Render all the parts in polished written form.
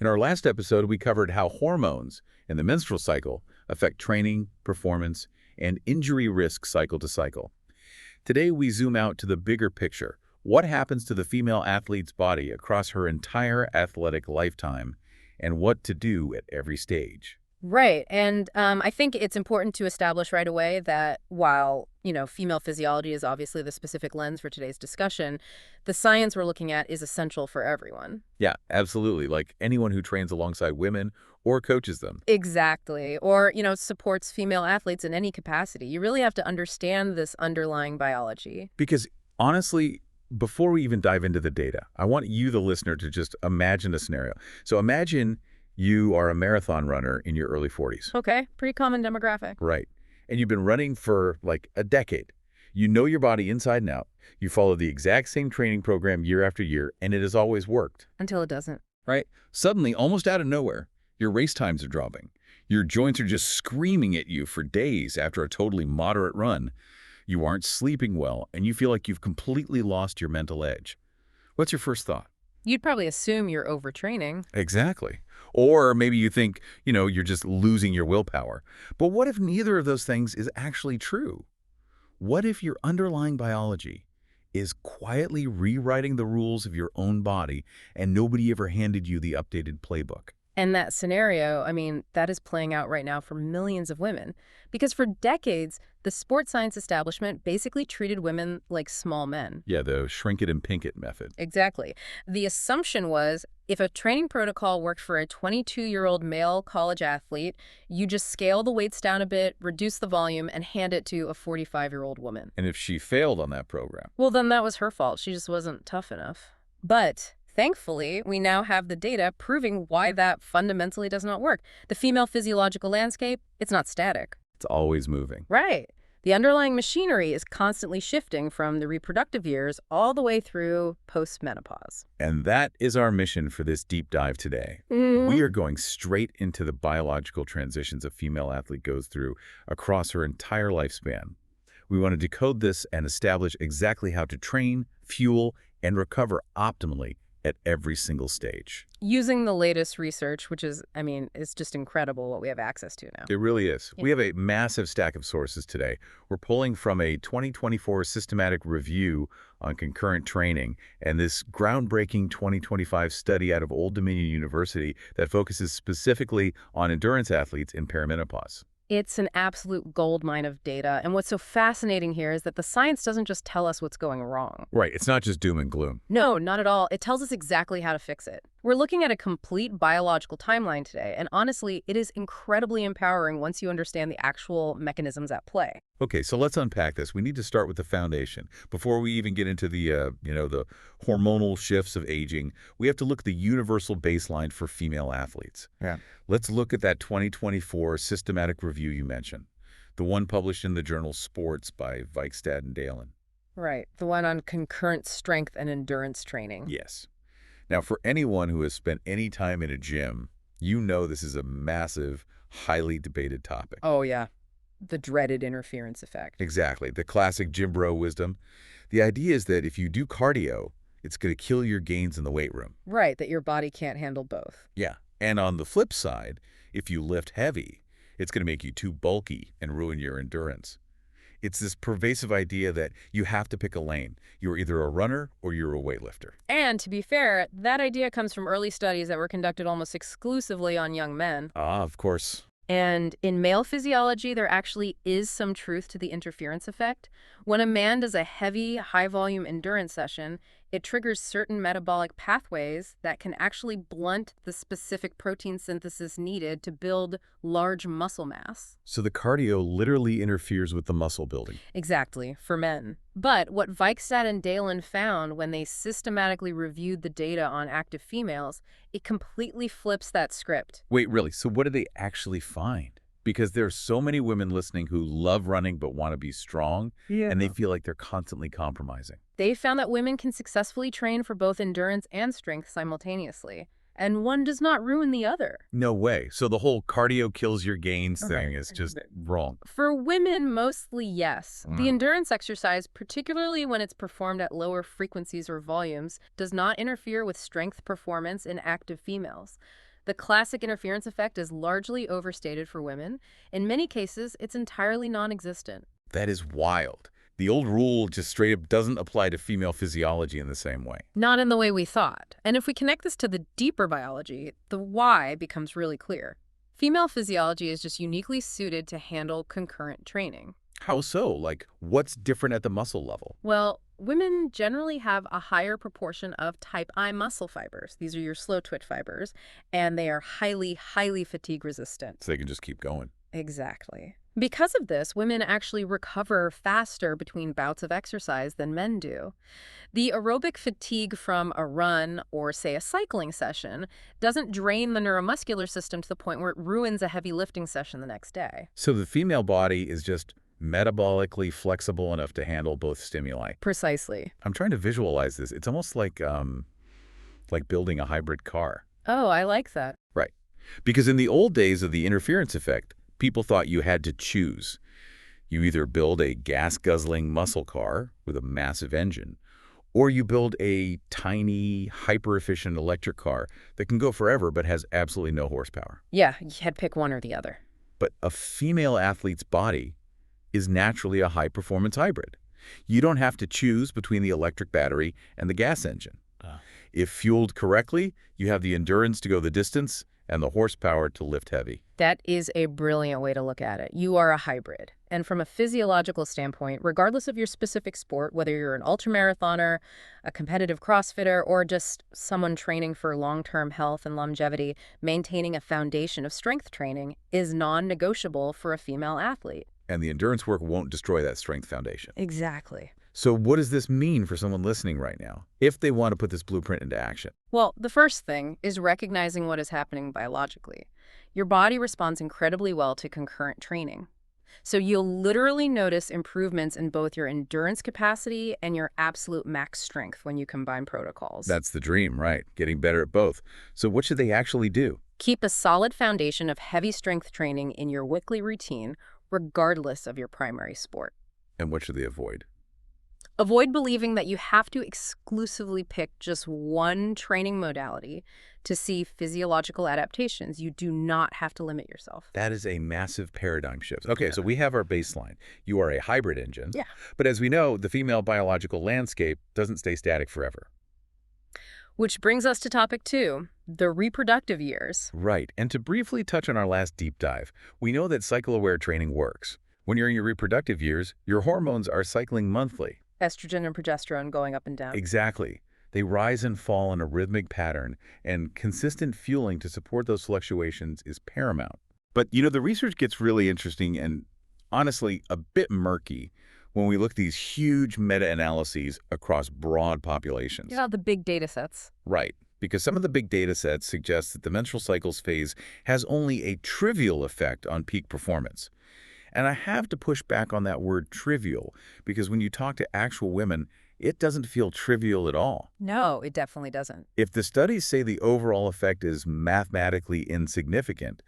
In our last episode, we covered how hormones and the menstrual cycle affect training, performance, and injury risk cycle to cycle. Today, we zoom out to the bigger picture. What happens to the female athlete's body across her entire athletic lifetime, and what to do at every stage? Right. And I think it's important to establish right away that while, female physiology is obviously the specific lens for today's discussion, the science we're looking at is essential for everyone. Yeah, absolutely. Like anyone who trains alongside women or coaches them. Exactly. Or, supports female athletes in any capacity. You really have to understand this underlying biology. Because honestly, before we even dive into the data, I want you, the listener, to just imagine a scenario. So imagine you are a marathon runner in your early 40s. Okay. Pretty common demographic. Right. And you've been running for like a decade. You know your body inside and out. You follow the exact same training program year after year, and it has always worked. Until it doesn't. Right? Suddenly, almost out of nowhere, your race times are dropping. Your joints are just screaming at you for days after a totally moderate run. You aren't sleeping well, and you feel like you've completely lost your mental edge. What's your first thought? You'd probably assume you're overtraining. Exactly. Or maybe you think, you're just losing your willpower. But what if neither of those things is actually true? What if your underlying biology is quietly rewriting the rules of your own body and nobody ever handed you the updated playbook? And that scenario, that is playing out right now for millions of women. Because for decades, the sports science establishment basically treated women like small men. Yeah, the shrink it and pink it method. Exactly. The assumption was if a training protocol worked for a 22-year-old male college athlete, you just scale the weights down a bit, reduce the volume, and hand it to a 45-year-old woman. And if she failed on that program? Well, then that was her fault. She just wasn't tough enough. But thankfully, we now have the data proving why that fundamentally does not work. The female physiological landscape, it's not static. It's always moving. Right. The underlying machinery is constantly shifting from the reproductive years all the way through post-menopause. And that is our mission for this deep dive today. We are going straight into the biological transitions a female athlete goes through across her entire lifespan. We want to decode this and establish exactly how to train, fuel, and recover optimally at every single stage. Using the latest research, which is, it's just incredible what we have access to now. It really is. Yeah. We have a massive stack of sources today. We're pulling from a 2024 systematic review on concurrent training and this groundbreaking 2025 study out of Old Dominion University that focuses specifically on endurance athletes in perimenopause. It's an absolute goldmine of data. And what's so fascinating here is that the science doesn't just tell us what's going wrong. Right. It's not just doom and gloom. No, not at all. It tells us exactly how to fix it. We're looking at a complete biological timeline today, and honestly, it is incredibly empowering once you understand the actual mechanisms at play. Okay, so let's unpack this. We need to start with the foundation. Before we even get into the, the hormonal shifts of aging, we have to look at the universal baseline for female athletes. Yeah. Let's look at that 2024 systematic review you mentioned, the one published in the journal Sports by Vikstad and Dalen. Right, the one on concurrent strength and endurance training. Yes. Now, for anyone who has spent any time in a gym, you know this is a massive, highly debated topic. Oh, yeah. The dreaded interference effect. Exactly. The classic gym bro wisdom. The idea is that if you do cardio, it's going to kill your gains in the weight room. Right, that your body can't handle both. Yeah. And on the flip side, if you lift heavy, it's going to make you too bulky and ruin your endurance. It's this pervasive idea that you have to pick a lane. You're either a runner or you're a weightlifter. And to be fair, that idea comes from early studies that were conducted almost exclusively on young men. Ah, of course. And in male physiology, there actually is some truth to the interference effect. When a man does a heavy, high-volume endurance session, it triggers certain metabolic pathways that can actually blunt the specific protein synthesis needed to build large muscle mass. So the cardio literally interferes with the muscle building. Exactly, for men. But what Vikstad and Dalen found when they systematically reviewed the data on active females, it completely flips that script. Wait, really? So what did they actually find? Because there are so many women listening who love running but want to be strong, and they feel like they're constantly compromising. They found that women can successfully train for both endurance and strength simultaneously, and one does not ruin the other. No way. So the whole cardio kills your gains thing is just wrong. For women, mostly yes. The endurance exercise, particularly when it's performed at lower frequencies or volumes, does not interfere with strength performance in active females. The classic interference effect is largely overstated for women. In many cases, it's entirely non-existent. That is wild. The old rule just straight up doesn't apply to female physiology in the same way. Not in the way we thought. And if we connect this to the deeper biology, the why becomes really clear. Female physiology is just uniquely suited to handle concurrent training. How so? Like, what's different at the muscle level? Well, women generally have a higher proportion of type I muscle fibers. These are your slow twitch fibers, and they are highly, highly fatigue resistant. So they can just keep going. Exactly. Because of this, women actually recover faster between bouts of exercise than men do. The aerobic fatigue from a run or, say, a cycling session doesn't drain the neuromuscular system to the point where it ruins a heavy lifting session the next day. So the female body is just metabolically flexible enough to handle both stimuli. Precisely. I'm trying to visualize this. It's almost like building a hybrid car. Oh, I like that. Right. Because in the old days of the interference effect, people thought you had to choose. You either build a gas-guzzling muscle car with a massive engine, or you build a tiny, hyper-efficient electric car that can go forever but has absolutely no horsepower. Yeah, you had to pick one or the other. But a female athlete's body is naturally a high-performance hybrid. You don't have to choose between the electric battery and the gas engine. If fueled correctly, you have the endurance to go the distance and the horsepower to lift heavy. That is a brilliant way to look at it. You are a hybrid. And from a physiological standpoint, regardless of your specific sport, whether you're an ultramarathoner, a competitive CrossFitter, or just someone training for long-term health and longevity, maintaining a foundation of strength training is non-negotiable for a female athlete. And the endurance work won't destroy that strength foundation. Exactly. So what does this mean for someone listening right now, if they want to put this blueprint into action? Well, the first thing is recognizing what is happening biologically. Your body responds incredibly well to concurrent training. So you'll literally notice improvements in both your endurance capacity and your absolute max strength when you combine protocols. That's the dream, right? Getting better at both. So what should they actually do? Keep a solid foundation of heavy strength training in your weekly routine, regardless of your primary sport. And what should they avoid? Avoid believing that you have to exclusively pick just one training modality to see physiological adaptations. You do not have to limit yourself. That is a massive paradigm shift. Okay, so we have our baseline. You are a hybrid engine. Yeah. But as we know, the female biological landscape doesn't stay static forever. Which brings us to topic 2, the reproductive years. Right. And to briefly touch on our last deep dive, we know that cycle-aware training works. When you're in your reproductive years, your hormones are cycling monthly. Estrogen and progesterone going up and down. Exactly. They rise and fall in a rhythmic pattern, and consistent fueling to support those fluctuations is paramount. But, the research gets really interesting and, honestly, a bit murky when we look at these huge meta-analyses across broad populations. Yeah, the big data sets. Right. Because some of the big data sets suggest that the menstrual cycles phase has only a trivial effect on peak performance. And I have to push back on that word trivial, because when you talk to actual women, it doesn't feel trivial at all. No, it definitely doesn't. If the studies say the overall effect is mathematically insignificant,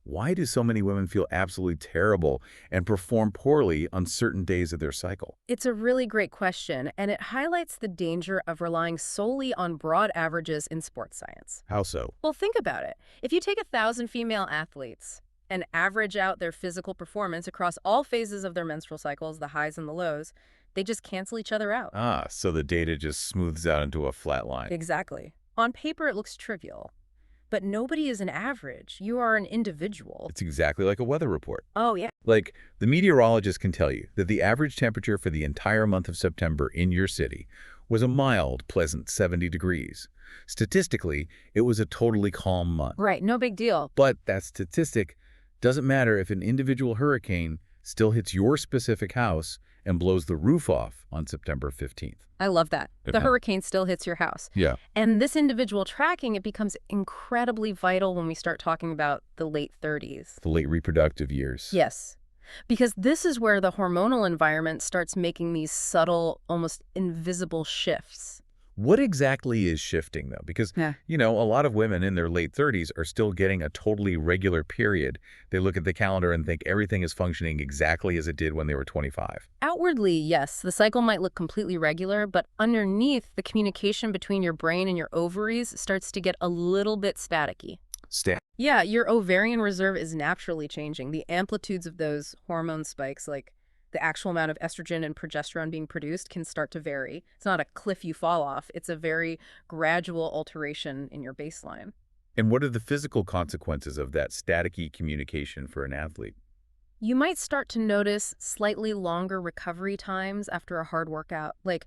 why do so many women feel absolutely terrible and perform poorly on certain days of their cycle? It's a really great question, and it highlights the danger of relying solely on broad averages in sports science. How so? Well, think about it. If you take 1,000 female athletes and average out their physical performance across all phases of their menstrual cycles, the highs and the lows, they just cancel each other out. So the data just smooths out into a flat line. Exactly. On paper, it looks trivial. But nobody is an average. You are an individual. It's exactly like a weather report. Oh, yeah. Like, the meteorologist can tell you that the average temperature for the entire month of September in your city was a mild, pleasant 70 degrees. Statistically, it was a totally calm month. Right, no big deal. But that statistic doesn't matter if an individual hurricane still hits your specific house and blows the roof off on September 15th. I love that. The hurricane still hits your house. Yeah. And this individual tracking, it becomes incredibly vital when we start talking about the late 30s. The late reproductive years. Yes. Because this is where the hormonal environment starts making these subtle, almost invisible shifts. What exactly is shifting, though? Because, a lot of women in their late 30s are still getting a totally regular period. They look at the calendar and think everything is functioning exactly as it did when they were 25. Outwardly, yes, the cycle might look completely regular, but underneath, the communication between your brain and your ovaries starts to get a little bit staticky. Yeah, your ovarian reserve is naturally changing. The amplitudes of those hormone spikes, like the actual amount of estrogen and progesterone being produced, can start to vary. It's not a cliff you fall off. It's a very gradual alteration in your baseline. And what are the physical consequences of that staticky communication for an athlete? You might start to notice slightly longer recovery times after a hard workout. Like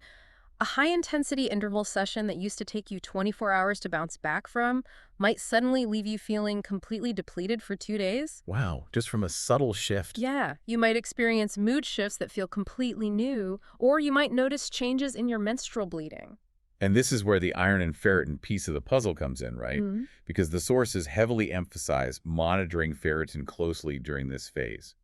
a high-intensity interval session that used to take you 24 hours to bounce back from might suddenly leave you feeling completely depleted for 2 days. Wow, just from a subtle shift. Yeah, you might experience mood shifts that feel completely new, or you might notice changes in your menstrual bleeding. And this is where the iron and ferritin piece of the puzzle comes in, right? Mhm. Because the sources heavily emphasize monitoring ferritin closely during this phase.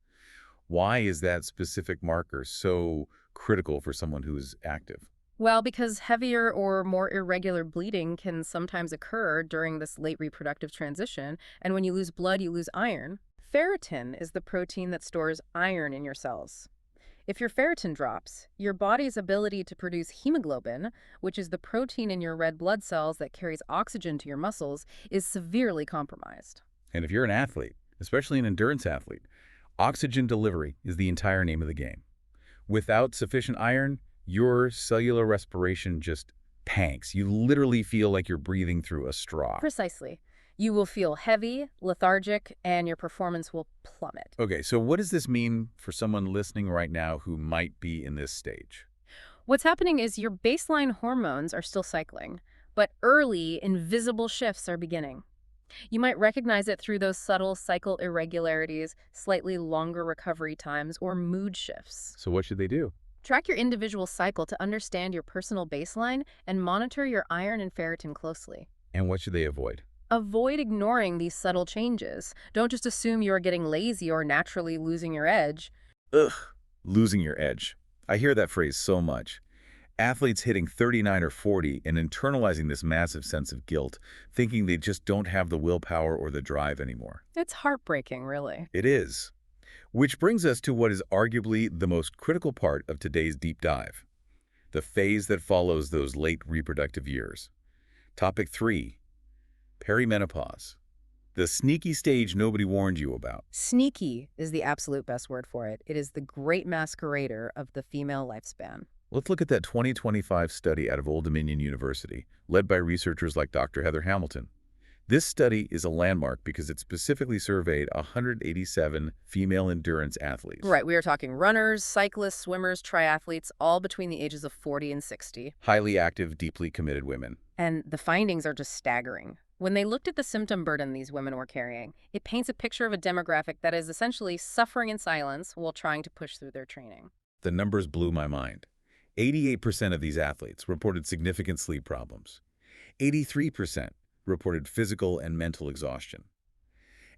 Why is that specific marker so critical for someone who is active? Well, because heavier or more irregular bleeding can sometimes occur during this late reproductive transition, and when you lose blood, you lose iron. Ferritin is the protein that stores iron in your cells. If your ferritin drops, your body's ability to produce hemoglobin, which is the protein in your red blood cells that carries oxygen to your muscles, is severely compromised. And if you're an athlete, especially an endurance athlete, oxygen delivery is the entire name of the game. Without sufficient iron, your cellular respiration just tanks. You literally feel like you're breathing through a straw. Precisely. You will feel heavy, lethargic, and your performance will plummet. Okay, so what does this mean for someone listening right now who might be in this stage? What's happening is your baseline hormones are still cycling, but early, invisible shifts are beginning. You might recognize it through those subtle cycle irregularities, slightly longer recovery times, or mood shifts. So what should they do? Track your individual cycle to understand your personal baseline and monitor your iron and ferritin closely. And what should they avoid? Avoid ignoring these subtle changes. Don't just assume you are getting lazy or naturally losing your edge. Ugh, losing your edge. I hear that phrase so much. Athletes hitting 39 or 40 and internalizing this massive sense of guilt, thinking they just don't have the willpower or the drive anymore. It's heartbreaking, really. It is. Which brings us to what is arguably the most critical part of today's deep dive, the phase that follows those late reproductive years. Topic 3, perimenopause. The sneaky stage nobody warned you about. Sneaky is the absolute best word for it. It is the great masquerader of the female lifespan. Let's look at that 2025 study out of Old Dominion University, led by researchers like Dr. Heather Hamilton. This study is a landmark because it specifically surveyed 187 female endurance athletes. Right, we are talking runners, cyclists, swimmers, triathletes, all between the ages of 40 and 60. Highly active, deeply committed women. And the findings are just staggering. When they looked at the symptom burden these women were carrying, it paints a picture of a demographic that is essentially suffering in silence while trying to push through their training. The numbers blew my mind. 88% of these athletes reported significant sleep problems. 83% reported physical and mental exhaustion.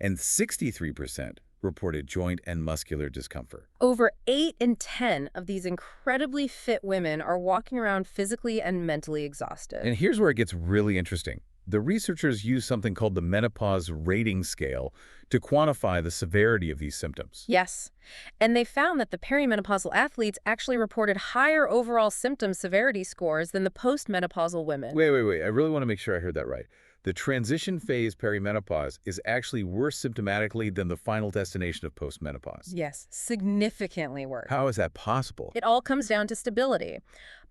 And 63% reported joint and muscular discomfort. Over 8 in 10 of these incredibly fit women are walking around physically and mentally exhausted. And here's where it gets really interesting. The researchers used something called the menopause rating scale to quantify the severity of these symptoms. Yes. And they found that the perimenopausal athletes actually reported higher overall symptom severity scores than the postmenopausal women. Wait. I really want to make sure I heard that right. The transition phase perimenopause is actually worse symptomatically than the final destination of postmenopause. Yes, significantly worse. How is that possible? It all comes down to stability.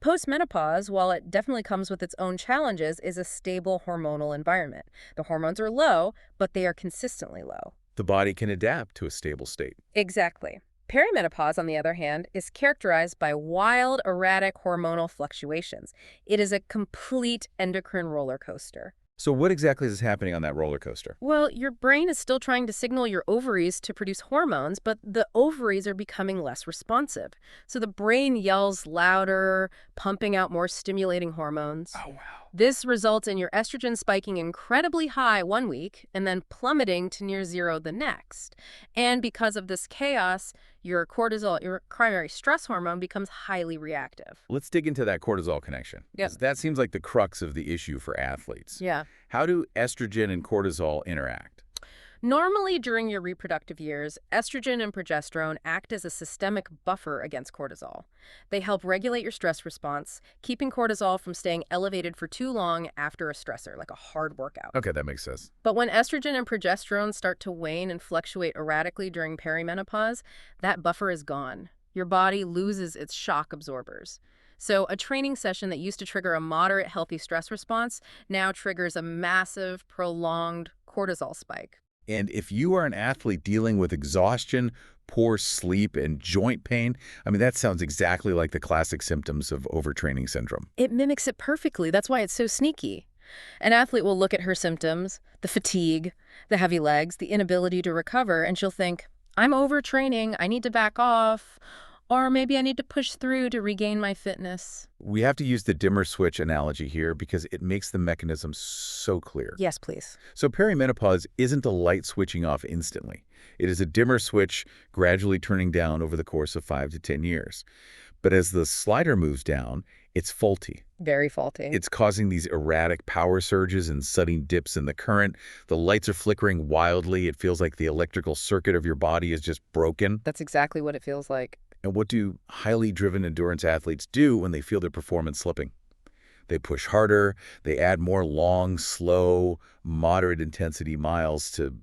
Postmenopause, while it definitely comes with its own challenges, is a stable hormonal environment. The hormones are low, but they are consistently low. The body can adapt to a stable state. Exactly. Perimenopause, on the other hand, is characterized by wild, erratic hormonal fluctuations. It is a complete endocrine roller coaster. So what exactly is happening on that roller coaster? Well, your brain is still trying to signal your ovaries to produce hormones, but the ovaries are becoming less responsive. So the brain yells louder, pumping out more stimulating hormones. Oh, wow. This results in your estrogen spiking incredibly high one week and then plummeting to near zero the next. And because of this chaos, your cortisol, your primary stress hormone, becomes highly reactive. Let's dig into that cortisol connection. Yep. 'Cause that seems like the crux of the issue for athletes. Yeah. How do estrogen and cortisol interact? Normally, during your reproductive years, estrogen and progesterone act as a systemic buffer against cortisol. They help regulate your stress response, keeping cortisol from staying elevated for too long after a stressor, like a hard workout. Okay, that makes sense. But when estrogen and progesterone start to wane and fluctuate erratically during perimenopause, that buffer is gone. Your body loses its shock absorbers. So a training session that used to trigger a moderate healthy stress response now triggers a massive, prolonged cortisol spike. And if you are an athlete dealing with exhaustion, poor sleep, and joint pain, I mean, that sounds exactly like the classic symptoms of overtraining syndrome. It mimics it perfectly. That's why it's so sneaky. An athlete will look at her symptoms, the fatigue, the heavy legs, the inability to recover, and she'll think, I'm overtraining, I need to back off, or maybe I need to push through to regain my fitness. We have to use the dimmer switch analogy here because it makes the mechanism so clear. Yes, please. So perimenopause isn't a light switching off instantly. It is a dimmer switch gradually turning down over the course of 5 to 10 years. But as the slider moves down, it's faulty. Very faulty. It's causing these erratic power surges and sudden dips in the current. The lights are flickering wildly. It feels like the electrical circuit of your body is just broken. That's exactly what it feels like. And what do highly driven endurance athletes do when they feel their performance slipping? They push harder. They add more long, slow, moderate intensity miles to,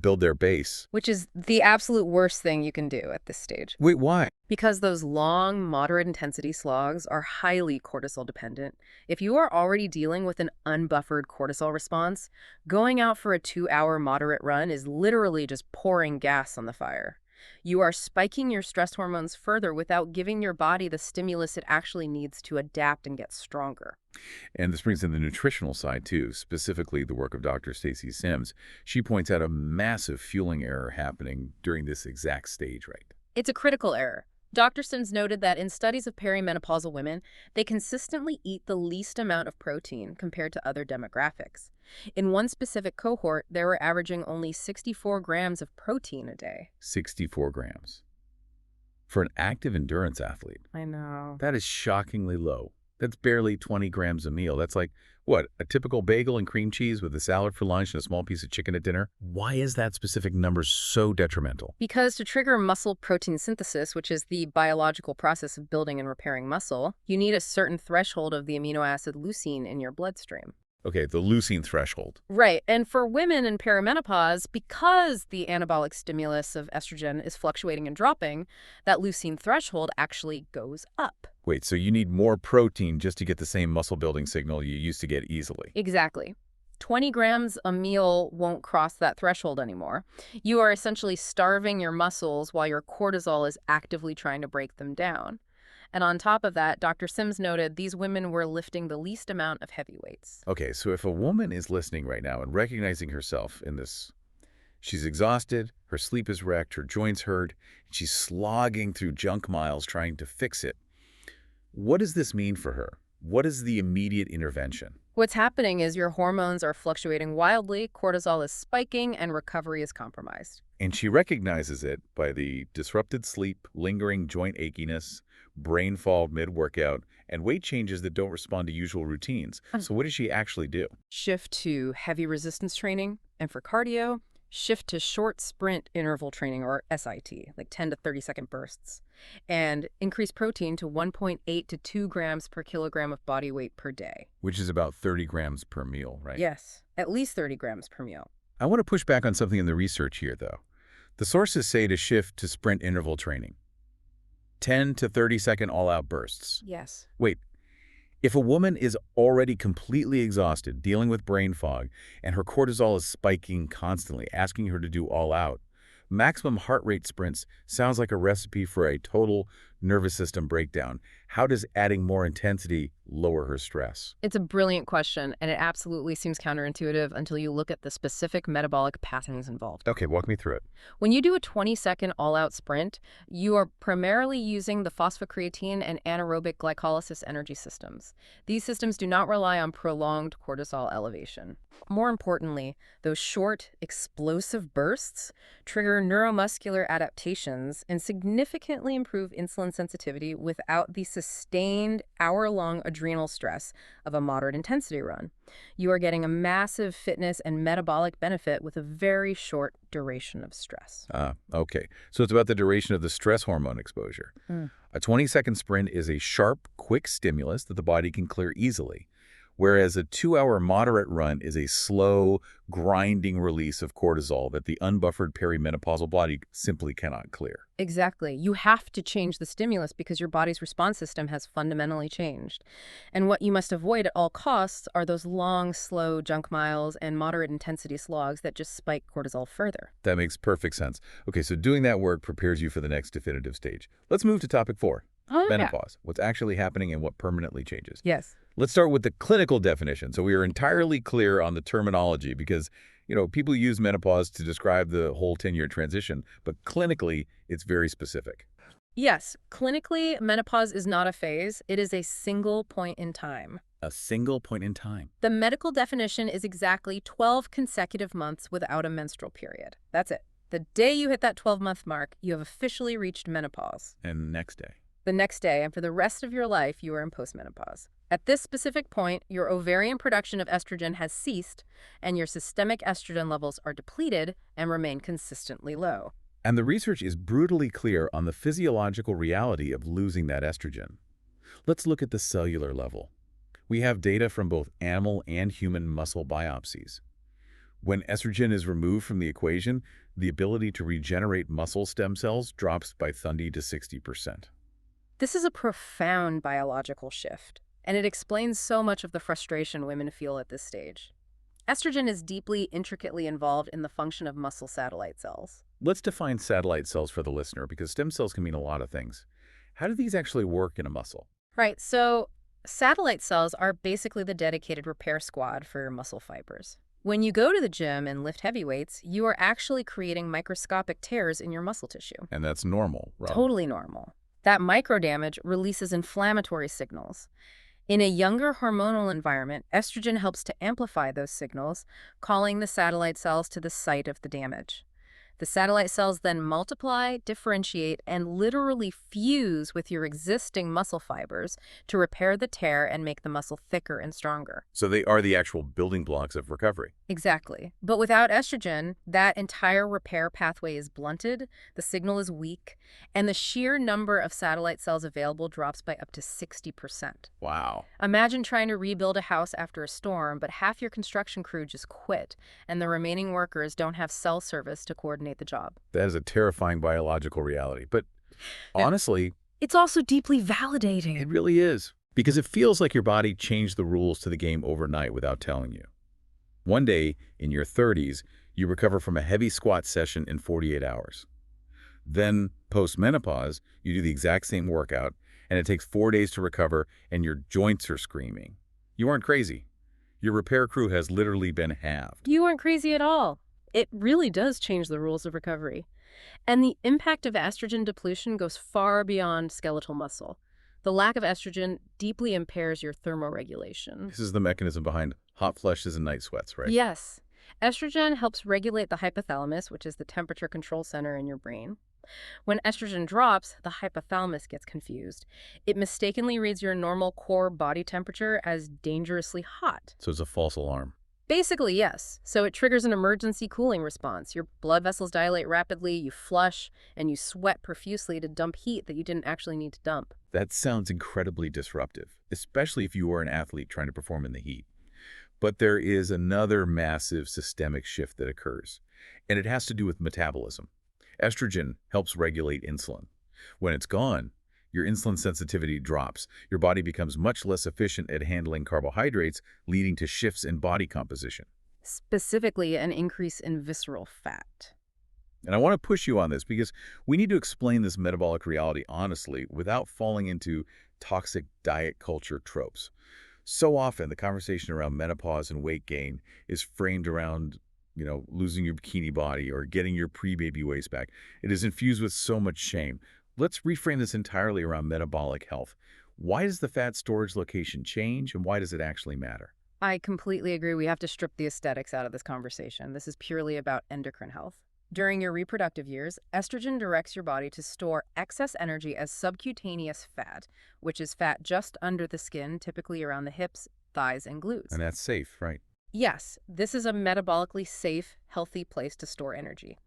build their base. Which is the absolute worst thing you can do at this stage. Wait, why? Because those long, moderate intensity slogs are highly cortisol dependent. If you are already dealing with an unbuffered cortisol response, going out for a 2-hour moderate run is literally just pouring gas on the fire. You are spiking your stress hormones further without giving your body the stimulus it actually needs to adapt and get stronger. And this brings in the nutritional side, too, specifically the work of Dr. Stacy Sims. She points out a massive fueling error happening during this exact stage, right? It's a critical error. Dr. Sims noted that in studies of perimenopausal women, they consistently eat the least amount of protein compared to other demographics. In one specific cohort, they were averaging only 64 grams of protein a day. 64 grams. For an active endurance athlete, I know. that is shockingly low. That's barely 20 grams a meal. That's like, what, a typical bagel and cream cheese with a salad for lunch and a small piece of chicken at dinner? Why is that specific number so detrimental? Because to trigger muscle protein synthesis, which is the biological process of building and repairing muscle, you need a certain threshold of the amino acid leucine in your bloodstream. Okay, the leucine threshold. Right. And for women in perimenopause, because the anabolic stimulus of estrogen is fluctuating and dropping, that leucine threshold actually goes up. Wait, so you need more protein just to get the same muscle building signal you used to get easily? Exactly. 20 grams a meal won't cross that threshold anymore. You are essentially starving your muscles while your cortisol is actively trying to break them down. And on top of that, Dr. Sims noted these women were lifting the least amount of heavy weights. Okay, so if a woman is listening right now and recognizing herself in this, she's exhausted, her sleep is wrecked, her joints hurt, and she's slogging through junk miles trying to fix it. What does this mean for her? What is the immediate intervention? What's happening is your hormones are fluctuating wildly, cortisol is spiking, and recovery is compromised. And she recognizes it by the disrupted sleep, lingering joint achiness, brain fog mid-workout, and weight changes that don't respond to usual routines. So what does she actually do? Shift to heavy resistance training, and for cardio, shift to short sprint interval training, or SIT, like 10 to 30-second bursts, and increase protein to 1.8 to 2 grams per kilogram of body weight per day. Which is about 30 grams per meal, right? Yes, at least 30 grams per meal. I want to push back on something in the research here, though. The sources say to shift to sprint interval training. 10 to 30-second all-out bursts. Yes. Wait, if a woman is already completely exhausted, dealing with brain fog, and her cortisol is spiking constantly, asking her to do all-out, maximum heart rate sprints sounds like a recipe for a total nervous system breakdown. How does adding more intensity lower her stress? It's a brilliant question, and it absolutely seems counterintuitive until you look at the specific metabolic patterns involved. Okay, walk me through it. When you do a 20-second all-out sprint, you are primarily using the phosphocreatine and anaerobic glycolysis energy systems. These systems do not rely on prolonged cortisol elevation. More importantly, those short, explosive bursts trigger neuromuscular adaptations and significantly improve insulin sensitivity without the sustained hour-long adrenal stress of a moderate intensity run. You are getting a massive fitness and metabolic benefit with a very short duration of stress. Okay. So it's about the duration of the stress hormone exposure. Mm. A 20-second sprint is a sharp, quick stimulus that the body can clear easily, whereas a 2-hour moderate run is a slow, grinding release of cortisol that the unbuffered perimenopausal body simply cannot clear. Exactly. You have to change the stimulus because your body's response system has fundamentally changed. And what you must avoid at all costs are those long, slow junk miles and moderate intensity slogs that just spike cortisol further. That makes perfect sense. Okay, so doing that work prepares you for the next definitive stage. Let's move to topic 4, Oh, yeah. menopause, what's actually happening and what permanently changes. Yes. Let's start with the clinical definition. So we are entirely clear on the terminology because, people use menopause to describe the whole 10-year transition, but clinically, it's very specific. Yes. Clinically, menopause is not a phase. It is a single point in time. A single point in time. The medical definition is exactly 12 consecutive months without a menstrual period. That's it. The day you hit that 12-month mark, you have officially reached menopause. And the next day. The next day, and for the rest of your life, you are in postmenopause. At this specific point, your ovarian production of estrogen has ceased, and your systemic estrogen levels are depleted and remain consistently low. And the research is brutally clear on the physiological reality of losing that estrogen. Let's look at the cellular level. We have data from both animal and human muscle biopsies. When estrogen is removed from the equation, the ability to regenerate muscle stem cells drops by 30 to 60%. This is a profound biological shift, and it explains so much of the frustration women feel at this stage. Estrogen is deeply, intricately involved in the function of muscle satellite cells. Let's define satellite cells for the listener because stem cells can mean a lot of things. How do these actually work in a muscle? Right, so satellite cells are basically the dedicated repair squad for your muscle fibers. When you go to the gym and lift heavy weights, you are actually creating microscopic tears in your muscle tissue. And that's normal, right? Totally normal. That microdamage releases inflammatory signals. In a younger hormonal environment, estrogen helps to amplify those signals, calling the satellite cells to the site of the damage. The satellite cells then multiply, differentiate, and literally fuse with your existing muscle fibers to repair the tear and make the muscle thicker and stronger. So they are the actual building blocks of recovery. Exactly. But without estrogen, that entire repair pathway is blunted, the signal is weak, and the sheer number of satellite cells available drops by up to 60%. Wow. Imagine trying to rebuild a house after a storm, but half your construction crew just quit, and the remaining workers don't have cell service to coordinate the job. That is a terrifying biological reality. But honestly, It's also deeply validating. it really is. Because it feels like your body changed the rules to the game overnight without telling you. One day, in your 30s, you recover from a heavy squat session in 48 hours. Then, post-menopause, you do the exact same workout, and it takes 4 days to recover, and your joints are screaming. You aren't crazy. Your repair crew has literally been halved. You aren't crazy at all. It really does change the rules of recovery. And the impact of estrogen depletion goes far beyond skeletal muscle. The lack of estrogen deeply impairs your thermoregulation. This is the mechanism behind hot flushes and night sweats, right? Yes. Estrogen helps regulate the hypothalamus, which is the temperature control center in your brain. When estrogen drops, the hypothalamus gets confused. It mistakenly reads your normal core body temperature as dangerously hot. So it's a false alarm. Basically, yes. So it triggers an emergency cooling response. Your blood vessels dilate rapidly, you flush, and you sweat profusely to dump heat that you didn't actually need to dump. That sounds incredibly disruptive, especially if you are an athlete trying to perform in the heat. But there is another massive systemic shift that occurs, and it has to do with metabolism. Estrogen helps regulate insulin. When it's gone, your insulin sensitivity drops. Your body becomes much less efficient at handling carbohydrates, leading to shifts in body composition. Specifically, an increase in visceral fat. And I want to push you on this because we need to explain this metabolic reality honestly without falling into toxic diet culture tropes. So often, the conversation around menopause and weight gain is framed around losing your bikini body or getting your pre-baby waist back. It is infused with so much shame. Let's reframe this entirely around metabolic health. Why does the fat storage location change, and why does it actually matter? I completely agree. We have to strip the aesthetics out of this conversation. This is purely about endocrine health. During your reproductive years, estrogen directs your body to store excess energy as subcutaneous fat, which is fat just under the skin, typically around the hips, thighs, and glutes. And that's safe, right? Yes, this is a metabolically safe, healthy place to store energy.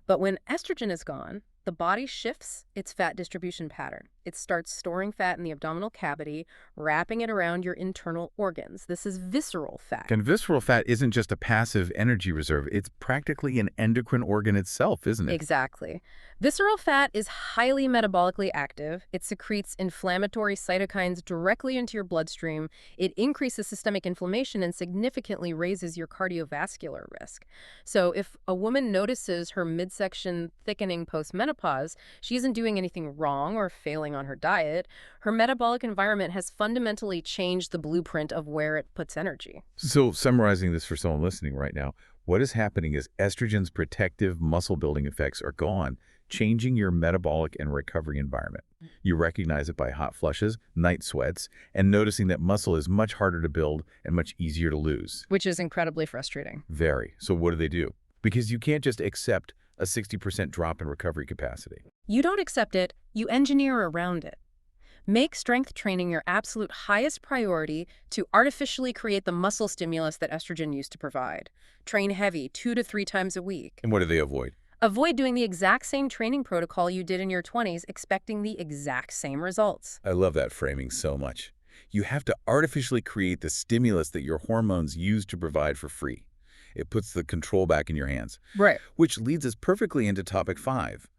But when estrogen is gone, the body shifts its fat distribution pattern. It starts storing fat in the abdominal cavity, wrapping it around your internal organs. This is visceral fat. And visceral fat isn't just a passive energy reserve. It's practically an endocrine organ itself, isn't it? Exactly. Visceral fat is highly metabolically active. It secretes inflammatory cytokines directly into your bloodstream. It increases systemic inflammation and significantly raises your cardiovascular risk. So if a woman notices her midsection thickening post-menopause, she isn't doing anything wrong or failing on her diet. Her metabolic environment has fundamentally changed the blueprint of where it puts energy. So summarizing this for someone listening right now, what is happening is estrogen's protective muscle-building effects are gone, changing your metabolic and recovery environment. You recognize it by hot flushes, night sweats, and noticing that muscle is much harder to build and much easier to lose. Which is incredibly frustrating. Very. So what do? Because you can't just accept a 60% drop in recovery capacity. You don't accept it, you engineer around it. Make strength training your absolute highest priority to artificially create the muscle stimulus that estrogen used to provide. Train heavy 2 to 3 times a week. And what do they avoid? Avoid doing the exact same training protocol you did in your 20s, expecting the exact same results. I love that framing so much. You have to artificially create the stimulus that your hormones use to provide for free. It puts the control back in your hands. Right. Which leads us perfectly into topic 5,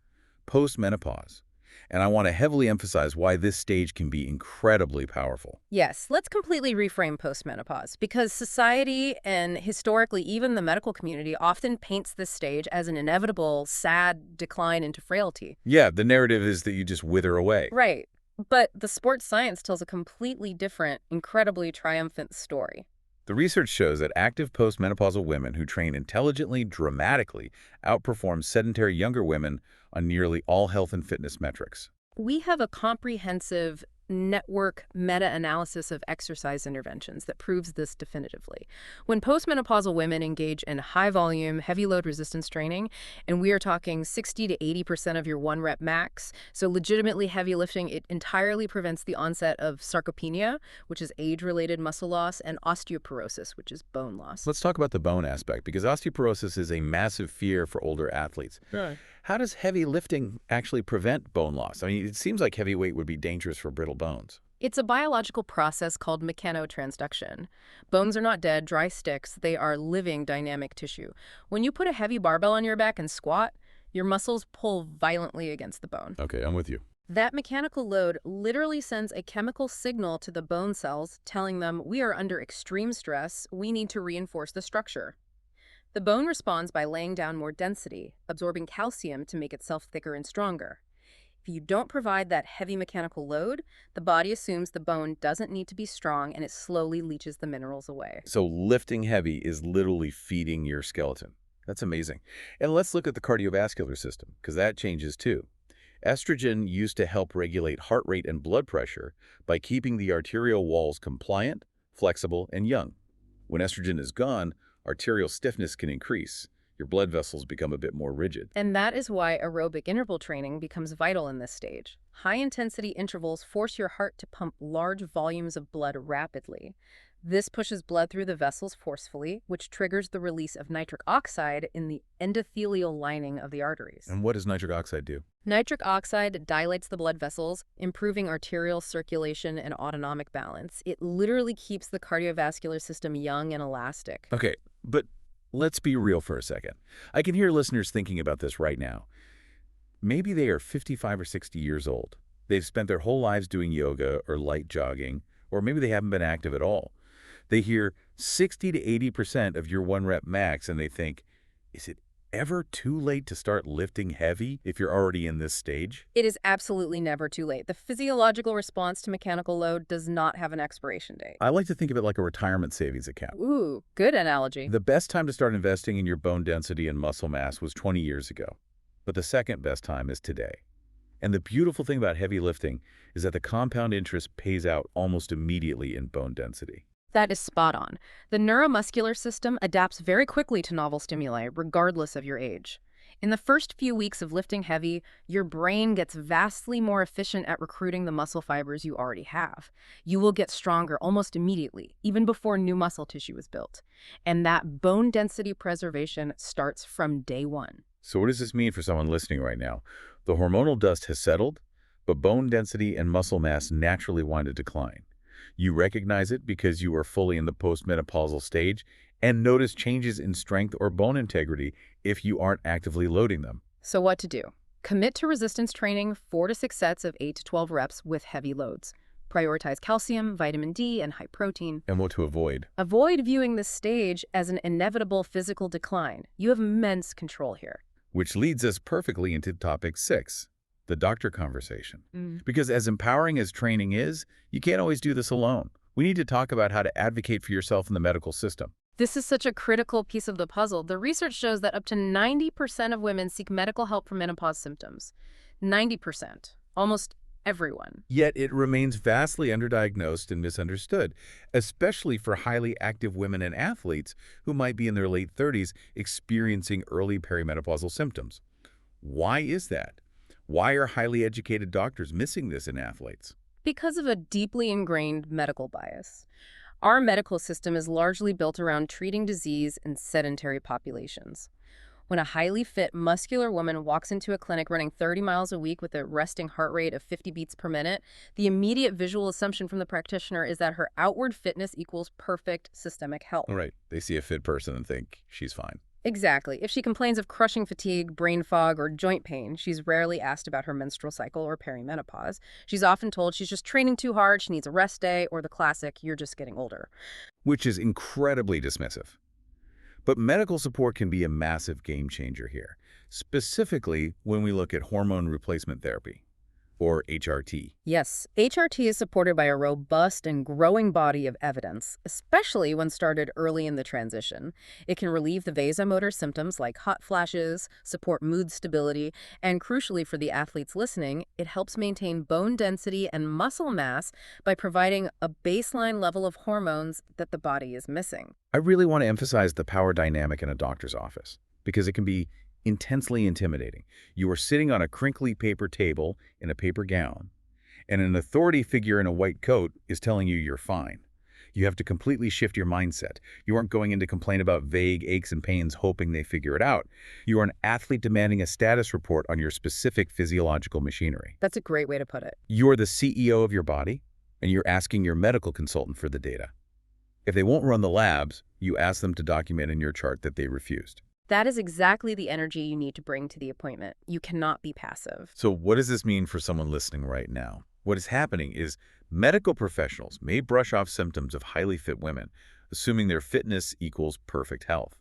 post-menopause. And I want to heavily emphasize why this stage can be incredibly powerful. Yes, let's completely reframe postmenopause because society and historically even the medical community often paints this stage as an inevitable, sad decline into frailty. Yeah, the narrative is that you just wither away. Right. But the sports science tells a completely different, incredibly triumphant story. The research shows that active postmenopausal women who train intelligently dramatically outperform sedentary younger women on nearly all health and fitness metrics. We have a comprehensive network meta-analysis of exercise interventions that proves this definitively. When postmenopausal women engage in high-volume, heavy-load resistance training, and we are talking 60 to 80% of your one-rep max, so legitimately heavy lifting, it entirely prevents the onset of sarcopenia, which is age-related muscle loss, and osteoporosis, which is bone loss. Let's talk about the bone aspect, because osteoporosis is a massive fear for older athletes. Right. How does heavy lifting actually prevent bone loss? I mean, it seems like heavy weight would be dangerous for brittle bones. It's a biological process called mechanotransduction. Bones are not dead, dry sticks. They are living, dynamic tissue. When you put a heavy barbell on your back and squat, your muscles pull violently against the bone. Okay, I'm with you. That mechanical load literally sends a chemical signal to the bone cells telling them we are under extreme stress, we need to reinforce the structure. The bone responds by laying down more density, absorbing calcium to make itself thicker and stronger. If you don't provide that heavy mechanical load, the body assumes the bone doesn't need to be strong and it slowly leaches the minerals away. So lifting heavy is literally feeding your skeleton. That's amazing. And let's look at the cardiovascular system, because that changes too. Estrogen used to help regulate heart rate and blood pressure by keeping the arterial walls compliant, flexible, and young. When estrogen is gone, arterial stiffness can increase. Your blood vessels become a bit more rigid. And that is why aerobic interval training becomes vital in this stage. High-intensity intervals force your heart to pump large volumes of blood rapidly. This pushes blood through the vessels forcefully, which triggers the release of nitric oxide in the endothelial lining of the arteries. And what does nitric oxide do? Nitric oxide dilates the blood vessels, improving arterial circulation and autonomic balance. It literally keeps the cardiovascular system young and elastic. Okay, but let's be real for a second. I can hear listeners thinking about this right now. Maybe they are 55 or 60 years old. They've spent their whole lives doing yoga or light jogging, or maybe they haven't been active at all. They hear 60 to 80% of your one-rep max, and they think, is it ever too late to start lifting heavy if you're already in this stage? It is absolutely never too late. The physiological response to mechanical load does not have an expiration date. I like to think of it like a retirement savings account. Ooh, good analogy. The best time to start investing in your bone density and muscle mass was 20 years ago, but the second best time is today. And the beautiful thing about heavy lifting is that the compound interest pays out almost immediately in bone density. That is spot on. The neuromuscular system adapts very quickly to novel stimuli, regardless of your age. In the first few weeks of lifting heavy, your brain gets vastly more efficient at recruiting the muscle fibers you already have. You will get stronger almost immediately, even before new muscle tissue is built. And that bone density preservation starts from day one. So what does this mean for someone listening right now? The hormonal dust has settled, but bone density and muscle mass naturally want to decline. You recognize it because you are fully in the postmenopausal stage and notice changes in strength or bone integrity if you aren't actively loading them. So what to do? Commit to resistance training 4 to 6 sets of 8 to 12 reps with heavy loads. Prioritize calcium, vitamin D, and high protein. And what to avoid. Avoid viewing this stage as an inevitable physical decline. You have immense control here. Which leads us perfectly into topic 6, the doctor conversation. Mm. Because as empowering as training is, you can't always do this alone. We need to talk about how to advocate for yourself in the medical system. This is such a critical piece of the puzzle. The research shows that up to 90% of women seek medical help for menopause symptoms. 90%. Almost everyone. Yet it remains vastly underdiagnosed and misunderstood, especially for highly active women and athletes who might be in their late 30s experiencing early perimenopausal symptoms. Why is that? Why are highly educated doctors missing this in athletes? Because of a deeply ingrained medical bias. Our medical system is largely built around treating disease in sedentary populations. When a highly fit, muscular woman walks into a clinic running 30 miles a week with a resting heart rate of 50 beats per minute, the immediate visual assumption from the practitioner is that her outward fitness equals perfect systemic health. Right. They see a fit person and think she's fine. Exactly. If she complains of crushing fatigue, brain fog, or joint pain, she's rarely asked about her menstrual cycle or perimenopause. She's often told she's just training too hard, she needs a rest day, or the classic, you're just getting older. Which is incredibly dismissive. But medical support can be a massive game changer here, specifically when we look at hormone replacement therapy, or HRT. Yes, HRT is supported by a robust and growing body of evidence, especially when started early in the transition. It can relieve the vasomotor symptoms like hot flashes, support mood stability, and crucially for the athletes listening, it helps maintain bone density and muscle mass by providing a baseline level of hormones that the body is missing. I really want to emphasize the power dynamic in a doctor's office, because it can be intensely intimidating. You are sitting on a crinkly paper table in a paper gown, and an authority figure in a white coat is telling you you're fine. You have to completely shift your mindset. You aren't going in to complain about vague aches and pains hoping they figure it out. You are an athlete demanding a status report on your specific physiological machinery. That's a great way to put it. You're the CEO of your body, and you're asking your medical consultant for the data. If they won't run the labs, you ask them to document in your chart that they refused. That is exactly the energy you need to bring to the appointment. You cannot be passive. So what does this mean for someone listening right now? What is happening is medical professionals may brush off symptoms of highly fit women, assuming their fitness equals perfect health.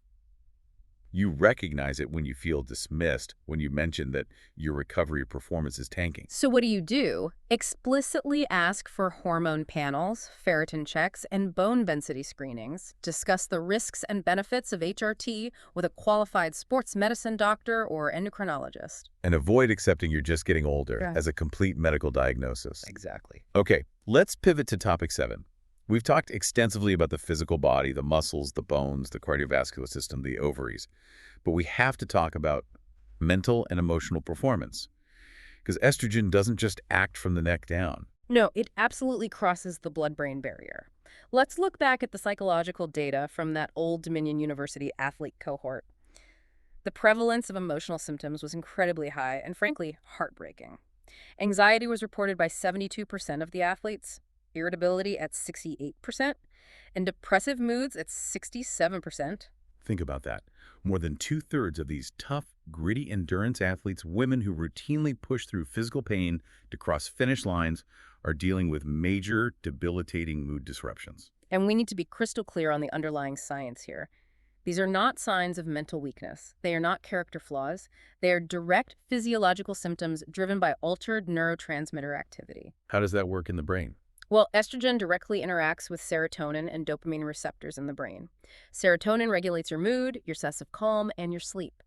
You recognize it when you feel dismissed, when you mention that your recovery performance is tanking. So what do? Explicitly ask for hormone panels, ferritin checks, and bone density screenings. Discuss the risks and benefits of HRT with a qualified sports medicine doctor or endocrinologist. And avoid accepting you're just getting older Yeah. as a complete medical diagnosis. Exactly. Okay, let's pivot to topic 7. We've talked extensively about the physical body, the muscles, the bones, the cardiovascular system, the ovaries. But we have to talk about mental and emotional performance. Because estrogen doesn't just act from the neck down. No, it absolutely crosses the blood-brain barrier. Let's look back at the psychological data from that Old Dominion University athlete cohort. The prevalence of emotional symptoms was incredibly high and, frankly, heartbreaking. Anxiety was reported by 72% of the athletes, irritability at 68%, and depressive moods at 67%. Think about that. More than 2/3 of these tough, gritty endurance athletes, women who routinely push through physical pain to cross finish lines, are dealing with major, debilitating mood disruptions. And we need to be crystal clear on the underlying science here. These are not signs of mental weakness. They are not character flaws. They are direct physiological symptoms driven by altered neurotransmitter activity. How does that work in the brain? Well, estrogen directly interacts with serotonin and dopamine receptors in the brain. Serotonin regulates your mood, your sense of calm, and your sleep.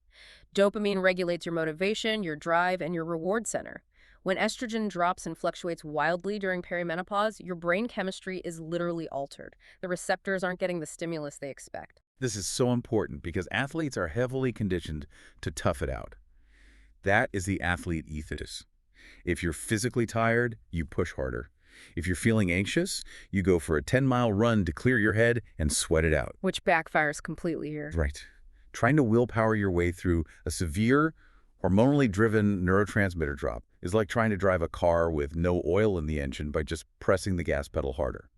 Dopamine regulates your motivation, your drive, and your reward center. When estrogen drops and fluctuates wildly during perimenopause, your brain chemistry is literally altered. The receptors aren't getting the stimulus they expect. This is so important because athletes are heavily conditioned to tough it out. That is the athlete ethos. If you're physically tired, you push harder. If you're feeling anxious, you go for a 10-mile run to clear your head and sweat it out. Which backfires completely here. Right. Trying to willpower your way through a severe, hormonally driven neurotransmitter drop is like trying to drive a car with no oil in the engine by just pressing the gas pedal harder.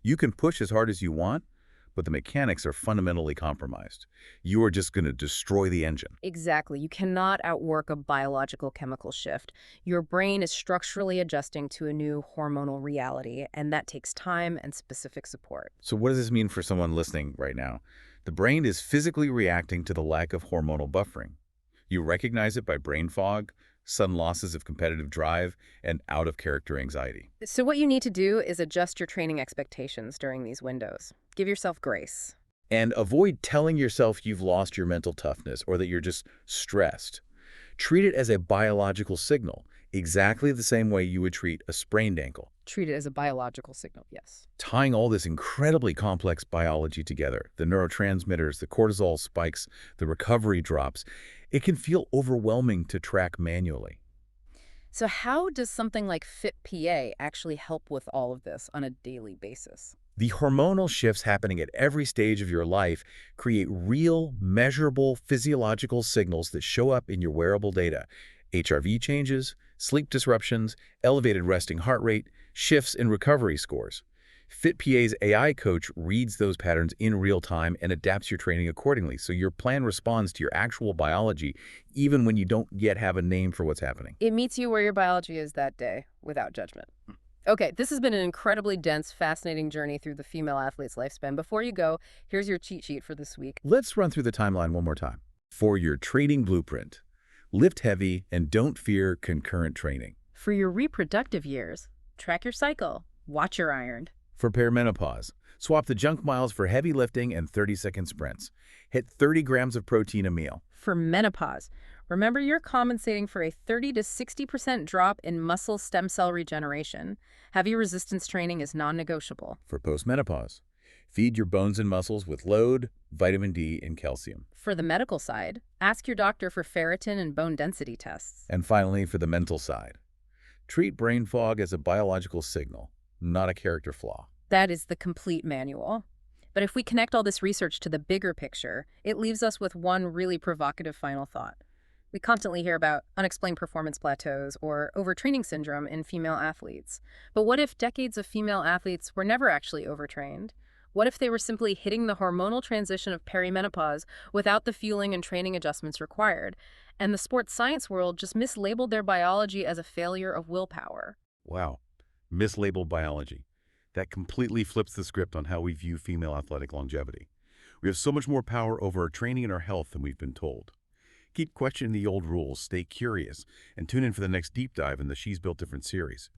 You can push as hard as you want, but the mechanics are fundamentally compromised. You are just going to destroy the engine. Exactly. You cannot outwork a biological chemical shift. Your brain is structurally adjusting to a new hormonal reality, and that takes time and specific support. So what does this mean for someone listening right now? The brain is physically reacting to the lack of hormonal buffering. You recognize it by brain fog, sudden losses of competitive drive, and out-of-character anxiety. So what you need to do is adjust your training expectations during these windows. Give yourself grace. And avoid telling yourself you've lost your mental toughness or that you're just stressed. Treat it as a biological signal, exactly the same way you would treat a sprained ankle. Treat it as a biological signal, yes. Tying all this incredibly complex biology together, the neurotransmitters, the cortisol spikes, the recovery drops, it can feel overwhelming to track manually. So how does something like FitPA actually help with all of this on a daily basis? The hormonal shifts happening at every stage of your life create real, measurable physiological signals that show up in your wearable data. HRV changes, sleep disruptions, elevated resting heart rate, shifts in recovery scores. FitPA's AI coach reads those patterns in real time and adapts your training accordingly, so your plan responds to your actual biology even when you don't yet have a name for what's happening. It meets you where your biology is that day, without judgment. Okay, this has been an incredibly dense, fascinating journey through the female athlete's lifespan. Before you go, here's your cheat sheet for this week. Let's run through the timeline one more time. For your training blueprint, lift heavy and don't fear concurrent training. For your reproductive years, track your cycle, watch your iron. For perimenopause, swap the junk miles for heavy lifting and 30-second sprints. Hit 30 grams of protein a meal. For menopause, remember you're compensating for a 30 to 60% drop in muscle stem cell regeneration. Heavy resistance training is non-negotiable. For postmenopause, feed your bones and muscles with load, vitamin D, and calcium. For the medical side, ask your doctor for ferritin and bone density tests. And finally, for the mental side, treat brain fog as a biological signal, not a character flaw. That is the complete manual. But if we connect all this research to the bigger picture, it leaves us with one really provocative final thought. We constantly hear about unexplained performance plateaus or overtraining syndrome in female athletes. But what if decades of female athletes were never actually overtrained? What if they were simply hitting the hormonal transition of perimenopause without the fueling and training adjustments required, and the sports science world just mislabeled their biology as a failure of willpower? Wow, mislabeled biology. That completely flips the script on how we view female athletic longevity. We have so much more power over our training and our health than we've been told. Keep questioning the old rules, stay curious, and tune in for the next deep dive in the She's Built Different series.